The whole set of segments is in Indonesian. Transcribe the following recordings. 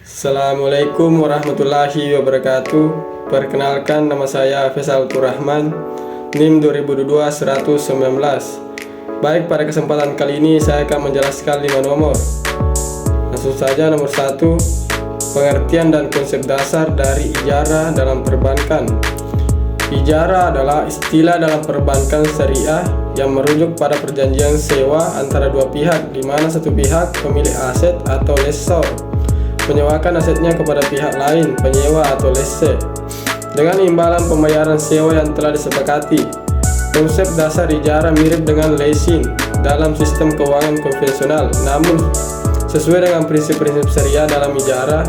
Assalamualaikum warahmatullahi wabarakatuh. Perkenalkan, nama saya Faisal Turrahman, NIM 2022-119. Baik, pada kesempatan kali ini saya akan menjelaskan 5 nomor. Langsung saja. Nomor 1, pengertian dan konsep dasar dari ijarah dalam perbankan. Ijarah adalah istilah dalam perbankan syariah yang merujuk pada perjanjian sewa antara dua pihak, di mana satu pihak pemilik aset atau lessor menyewakan asetnya kepada pihak lain, penyewa atau lessee, dengan imbalan pembayaran sewa yang telah disepakati. Konsep dasar ijarah mirip dengan leasing dalam sistem keuangan konvensional, namun sesuai dengan prinsip-prinsip syariah dalam ijarah,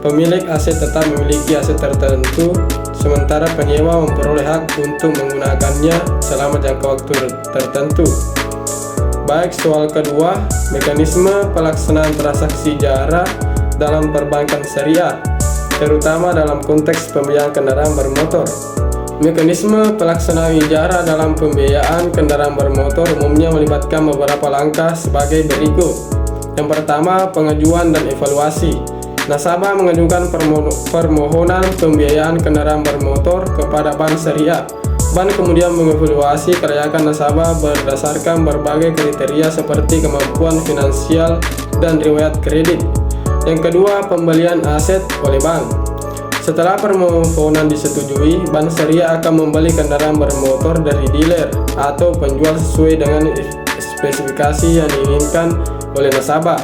pemilik aset tetap memiliki aset tertentu, sementara penyewa memperoleh hak untuk menggunakannya selama jangka waktu tertentu. Baik, soal kedua, mekanisme pelaksanaan transaksi ijarah dalam perbankan syariah, terutama dalam konteks pembiayaan kendaraan bermotor. Mekanisme pelaksanaan ijarah dalam pembiayaan kendaraan bermotor umumnya melibatkan beberapa langkah sebagai berikut. Yang pertama, pengajuan dan evaluasi. Nasabah mengajukan permohonan pembiayaan kendaraan bermotor kepada bank syariah. Bank kemudian mengevaluasi kelayakan nasabah berdasarkan berbagai kriteria seperti kemampuan finansial dan riwayat kredit. Yang kedua, pembelian aset oleh bank. Setelah permohonan disetujui, bank syariah akan membeli kendaraan bermotor dari dealer atau penjual sesuai dengan spesifikasi yang diinginkan oleh nasabah.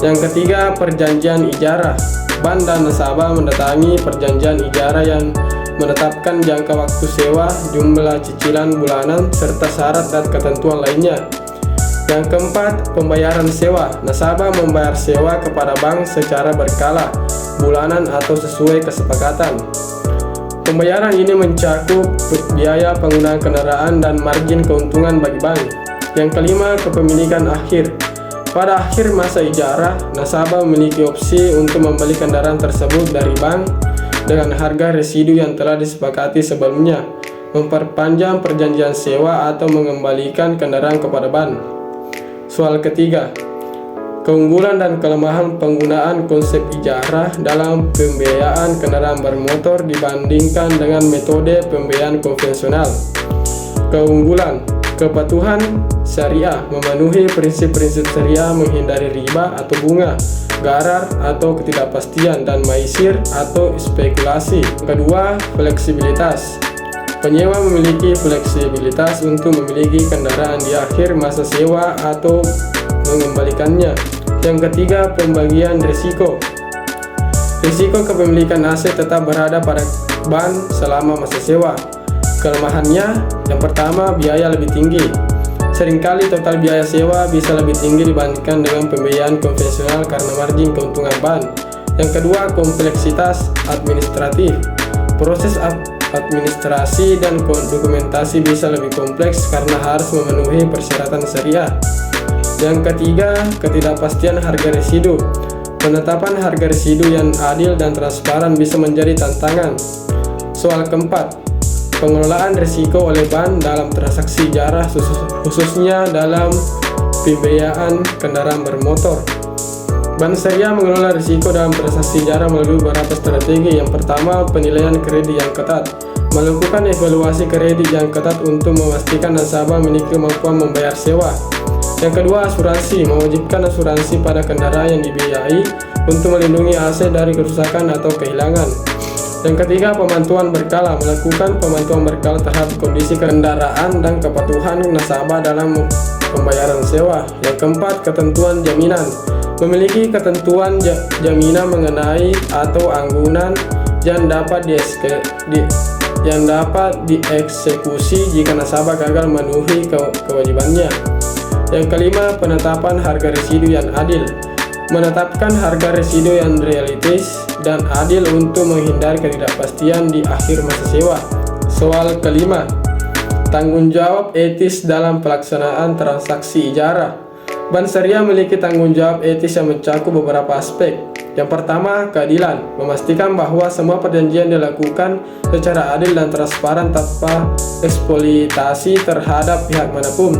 Yang ketiga, perjanjian ijarah. Bank dan nasabah mendatangi perjanjian ijarah yang menetapkan jangka waktu sewa, jumlah cicilan bulanan, serta syarat dan ketentuan lainnya. Yang keempat, pembayaran sewa. Nasabah membayar sewa kepada bank secara berkala, bulanan atau sesuai kesepakatan. Pembayaran ini mencakup biaya penggunaan kendaraan dan margin keuntungan bagi bank. Yang kelima, kepemilikan akhir. Pada akhir masa ijarah, nasabah memiliki opsi untuk membeli kendaraan tersebut dari bank dengan harga residu yang telah disepakati sebelumnya, memperpanjang perjanjian sewa atau mengembalikan kendaraan kepada bank. Soal ketiga, keunggulan dan kelemahan penggunaan konsep ijarah dalam pembiayaan kendaraan bermotor dibandingkan dengan metode pembiayaan konvensional. Keunggulan: kepatuhan syariah, memenuhi prinsip-prinsip syariah, menghindari riba atau bunga, gharar atau ketidakpastian, dan maisir atau spekulasi. Kedua, fleksibilitas. Penyewa memiliki fleksibilitas untuk memiliki kendaraan di akhir masa sewa atau mengembalikannya. Yang ketiga, pembagian risiko. Risiko kepemilikan aset tetap berada pada bank selama masa sewa. Kelemahannya, yang pertama, biaya lebih tinggi. Seringkali total biaya sewa bisa lebih tinggi dibandingkan dengan pembiayaan konvensional karena margin keuntungan bank. Yang kedua, kompleksitas administratif. Proses administrasi dan dokumentasi bisa lebih kompleks karena harus memenuhi persyaratan syariah. Yang ketiga, ketidakpastian harga residu. Penetapan harga residu yang adil dan transparan bisa menjadi tantangan. Soal keempat, pengelolaan risiko oleh bank dalam transaksi ijarah, khususnya dalam pembiayaan kendaraan bermotor. Bank syariah mengelola risiko dalam transaksi ijarah melalui beberapa strategi. Yang pertama, penilaian kredit yang ketat. Melakukan evaluasi kredit yang ketat untuk memastikan nasabah memiliki kemampuan membayar sewa. Yang kedua, asuransi. Mewajibkan asuransi pada kendaraan yang dibiayai untuk melindungi aset dari kerusakan atau kehilangan. Yang ketiga, pemantauan berkala. Melakukan pemantauan berkala terhadap kondisi kendaraan dan kepatuhan nasabah dalam pembayaran sewa. Yang keempat, ketentuan jaminan. Memiliki ketentuan jaminan mengenai atau anggunan yang dapat dieksekusi jika nasabah gagal memenuhi kewajibannya. Yang kelima, penetapan harga residu yang adil. Menetapkan harga residu yang realistis dan adil untuk menghindari ketidakpastian di akhir masa sewa. Soal kelima, tanggung jawab etis dalam pelaksanaan transaksi ijarah. Bank syariah memiliki tanggung jawab etis yang mencakup beberapa aspek. Yang pertama, keadilan. Memastikan bahwa semua perjanjian dilakukan secara adil dan transparan tanpa eksploitasi terhadap pihak manapun.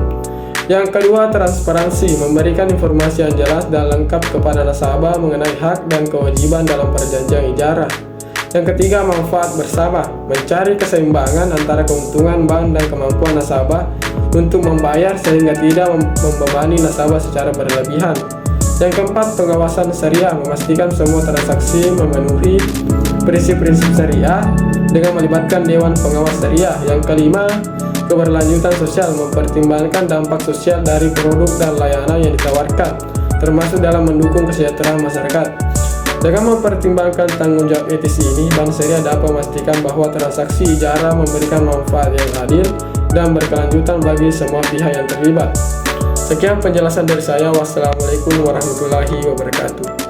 Yang kedua, transparansi, memberikan informasi yang jelas dan lengkap kepada nasabah mengenai hak dan kewajiban dalam perjanjian ijarah. Yang ketiga, manfaat bersama, mencari keseimbangan antara keuntungan bank dan kemampuan nasabah untuk membayar sehingga tidak membebani nasabah secara berlebihan. Yang keempat, pengawasan syariah, memastikan semua transaksi memenuhi prinsip-prinsip syariah dengan melibatkan Dewan Pengawas Syariah. Yang kelima, keberlanjutan sosial, mempertimbangkan dampak sosial dari produk dan layanan yang ditawarkan, termasuk dalam mendukung kesejahteraan masyarakat. Dengan mempertimbangkan tanggung jawab etis ini, Bank Syariah dapat memastikan bahwa transaksi ijarah memberikan manfaat yang adil dan berkelanjutan bagi semua pihak yang terlibat. Sekian penjelasan dari saya. Wassalamualaikum warahmatullahi wabarakatuh.